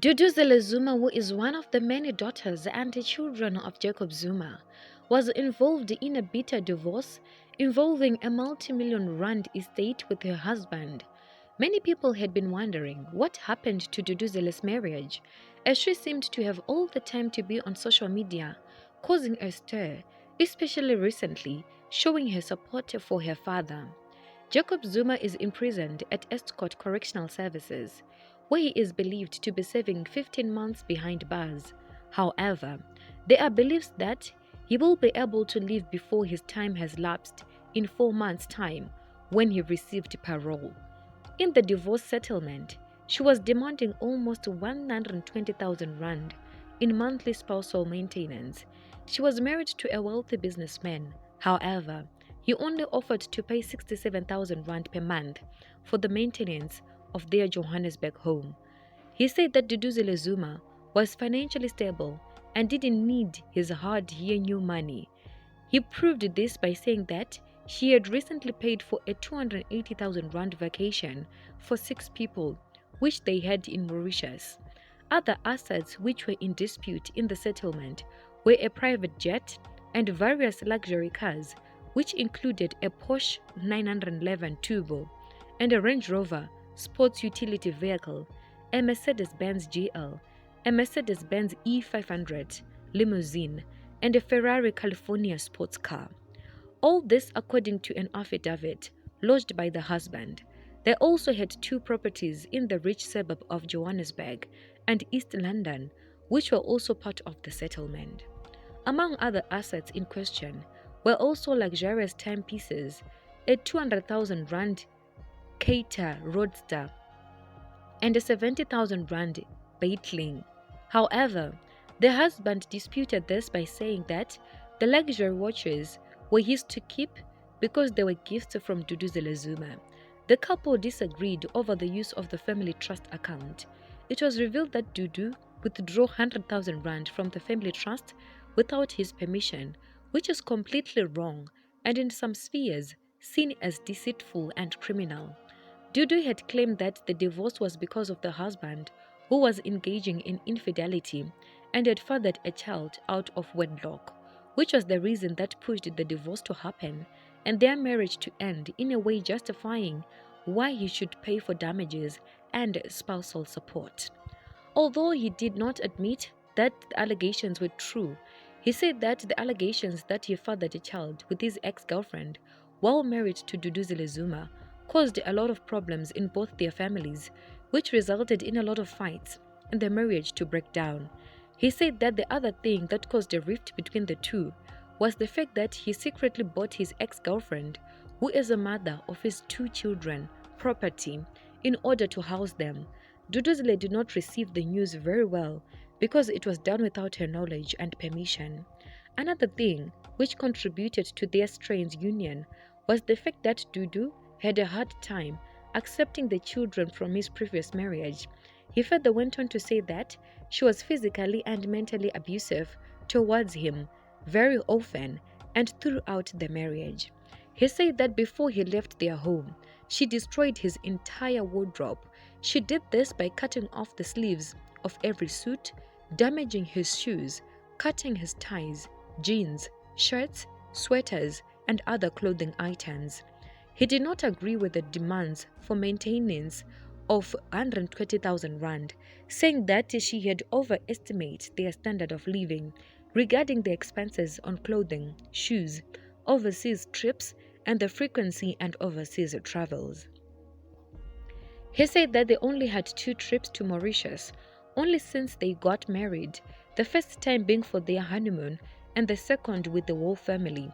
Duduzile Zuma, who is one of the many daughters and children of Jacob Zuma, was involved in a bitter divorce involving a multi-million rand estate with her husband. Many people had been wondering what happened to Duduzile's marriage, as she seemed to have all the time to be on social media, causing a stir, especially recently, showing her support for her father. Jacob Zuma is imprisoned at Estcourt Correctional Services, where he is believed to be serving 15 months behind bars. However, there are beliefs that he will be able to leave before his time has lapsed in 4 months' time when he received parole. In the divorce settlement, she was demanding almost 120,000 rand in monthly spousal maintenance. She was married to a wealthy businessman. However, he only offered to pay 67,000 rand per month for the maintenance of their Johannesburg home. He said that Duduzile Zuma was financially stable and didn't need his hard-earned money. He proved this by saying that she had recently paid for a 280,000 rand vacation for 6 people, which they had in Mauritius. Other assets which were in dispute in the settlement were a private jet and various luxury cars, which included a Porsche 911 Turbo and a Range Rover sports utility vehicle, a Mercedes-Benz GL, a Mercedes-Benz E500 limousine, and a Ferrari California sports car. All this according to an affidavit lodged by the husband. They also had 2 properties in the rich suburb of Johannesburg and East London, which were also part of the settlement. Among other assets in question were also luxurious timepieces, a 200,000 rand Cater Roadster, and a 70,000 rand Beitling. However, the husband disputed this by saying that the luxury watches were his to keep because they were gifts from Duduzile Zuma. The couple disagreed over the use of the family trust account. It was revealed that Dudu withdrew 100,000 rand from the family trust without his permission, which is completely wrong and in some spheres seen as deceitful and criminal. Dudu had claimed that the divorce was because of the husband, who was engaging in infidelity and had fathered a child out of wedlock, which was the reason that pushed the divorce to happen and their marriage to end, in a way justifying why he should pay for damages and spousal support. Although he did not admit that the allegations were true, he said that the allegations that he fathered a child with his ex-girlfriend while married to Duduzile Zuma caused a lot of problems in both their families, which resulted in a lot of fights and the marriage to break down. He said that the other thing that caused a rift between the two was the fact that he secretly bought his ex-girlfriend, who is a mother of his 2 children, property in order to house them. Duduzile did not receive the news very well because it was done without her knowledge and permission. Another thing which contributed to their strange union was the fact that Dudu had a hard time accepting the children from his previous marriage. He further went on to say that she was physically and mentally abusive towards him very often and throughout the marriage. He said that before he left their home, she destroyed his entire wardrobe. She did this by cutting off the sleeves of every suit, damaging his shoes, cutting his ties, jeans, shirts, sweaters, and other clothing items. He did not agree with the demands for maintenance of 120,000 rand, saying that she had overestimated their standard of living regarding the expenses on clothing, shoes, overseas trips, and the frequency and overseas travels. He said that they only had 2 trips to Mauritius, only since they got married, the first time being for their honeymoon and the second with the whole family.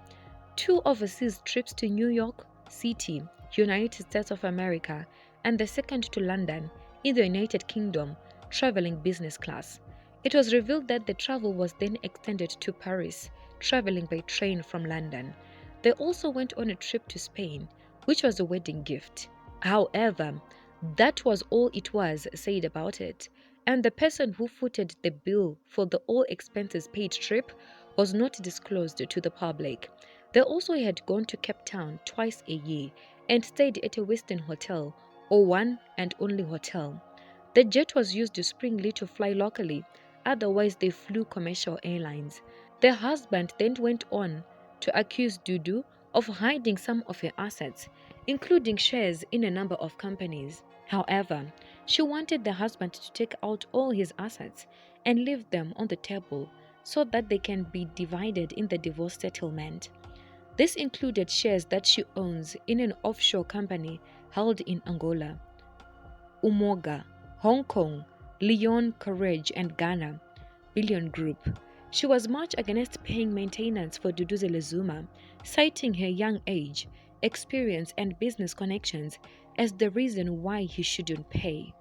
2 overseas trips to New York City, United States of America, and the second to London, in the United Kingdom, traveling business class. It was revealed that the travel was then extended to Paris, traveling by train from London. They also went on a trip to Spain, which was a wedding gift. However, that was all it was said about it, and the person who footed the bill for the all expenses paid trip was not disclosed to the public. They also had gone to Cape Town twice a year and stayed at a Western hotel, or one and only hotel. The jet was used discreetly to fly locally, otherwise they flew commercial airlines. The husband then went on to accuse Dudu of hiding some of her assets, including shares in a number of companies. However, she wanted the husband to take out all his assets and leave them on the table so that they can be divided in the divorce settlement. This included shares that she owns in an offshore company held in Angola, Umoga, Hong Kong, Lyon Courage and Ghana, Billion Group. She was much against paying maintenance for Duduzile Zuma, citing her young age, experience and business connections as the reason why he shouldn't pay.